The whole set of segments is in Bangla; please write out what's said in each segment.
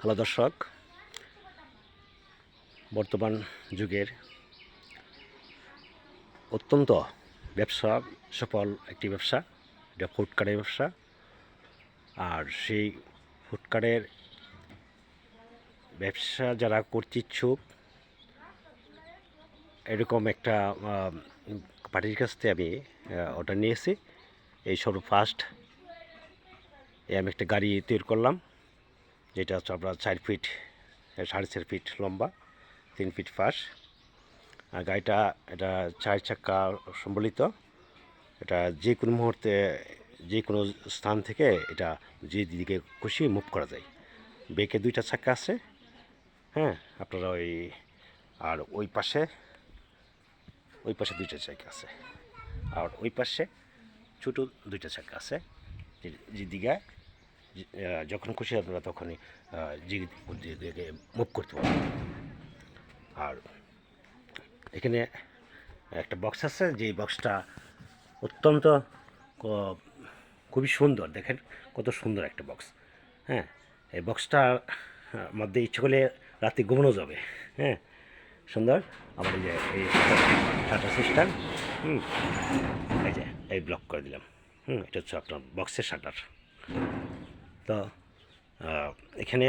হ্যালো দর্শক, বর্তমান যুগের অত্যন্ত ব্যবসা সফল একটি ব্যবসা, এটা ফুডকার্টের ব্যবসা। আর সেই ফুডকার্টের ব্যবসা যারা করতে ইচ্ছুক, এরকম একটা পার্টির কাছ থেকে আমি অর্ডার নিয়েছি। এই ফার্স্ট আমি একটা গাড়ি তৈরি করলাম, যেটা হচ্ছে আপনার 4 ফিট 4.5 ফিট লম্বা, 3 ফিট ফাঁস। আর গাড়িটা এটা 4 চাকা সম্বলিত। এটা যে কোনো মুহূর্তে যে কোনো স্থান থেকে এটা যে দিকে খুশি মুভ করা যায়। বেকে 2টা চাকা আছে, হ্যাঁ আপনারা আর ওই পাশে 2টা চাকা আছে, আর ওই পাশে ছোটো 2টা চাকা আছে। যেদিকে যখন খুশি আপনারা তখনই দিকে মুভ করতে পারবেন। আর এখানে একটা বক্স আছে, যে বক্সটা অত্যন্ত খুবই সুন্দর। দেখেন কত সুন্দর একটা বক্স। হ্যাঁ, এই বক্সটার মধ্যে ইচ্ছে করলে রাতে ঘুমানো যাবে। হ্যাঁ, সুন্দর। আমার এই শাটার সিস্টেম, এই যে এই ব্লক করে দিলাম। এটা হচ্ছে আপনার বক্সের শাটার। তো এখানে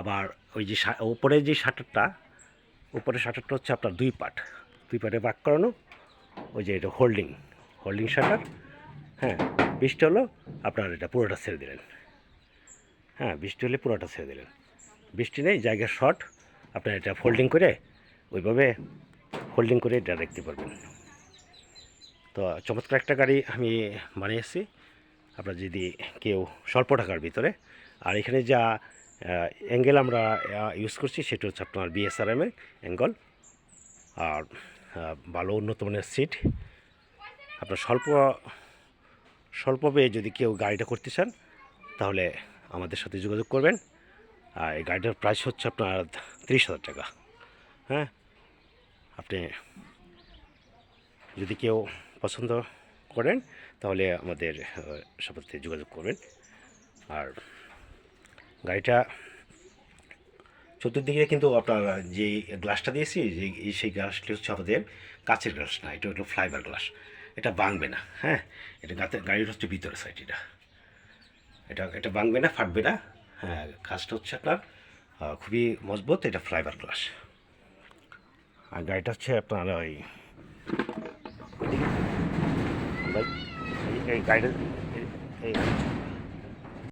আবার ওই যে উপরে যে শাটারটা, উপরের শাটারটা হচ্ছে আপনার 2 পার্টে ভাগ করানো। ওই যে এটা হোল্ডিং শাটার। হ্যাঁ, বৃষ্টি হলো আপনার এটা পুরোটা ছেড়ে দিলেন। হ্যাঁ, বৃষ্টি হলে পুরোটা ছেড়ে দিলেন। বৃষ্টি নেই, জায়গা শর্ট, আপনার এটা ফোল্ডিং করে ওইভাবে এটা রাখতে পারবেন। তো চমৎকার একটা গাড়ি আমি বানিয়েছি, আপনার যদি কেউ স্বল্প টাকার ভিতরে। আর এখানে যা অ্যাঙ্গেল আমরা ইউজ করছি সেটা হচ্ছে আপনার বিএসআরএমের অ্যাঙ্গেল। আর ভালো উন্নত মানের সিট। আপনার স্বল্প ব্যয়ে যদি কেউ গাড়িটা করতে চান তাহলে আমাদের সাথে যোগাযোগ করবেন। আর এই গাড়িটার প্রাইস হচ্ছে আপনার 30,000 টাকা। হ্যাঁ, আপনি যদি কেউ পছন্দ করেন তাহলে আমাদের সাথে যোগাযোগ করবেন। আর গাড়িটা চতুর্দিকে কিন্তু আপনার যে গ্লাসটা দিয়েছি, যে সেই গ্লাসটি হচ্ছে আমাদের কাচের গ্লাস না, এটা হলো ফাইবার গ্লাস। এটা ভাঙবে না। হ্যাঁ, এটা গাড়ির হচ্ছে ভিতরের সাইড, এটা ভাঙবে না, ফাটবে না। হ্যাঁ, কাজটা হচ্ছে আপনার খুবই মজবুত, এটা ফাইবার গ্লাস। আর গাড়িটা হচ্ছে আপনার এই গাড়িটা এই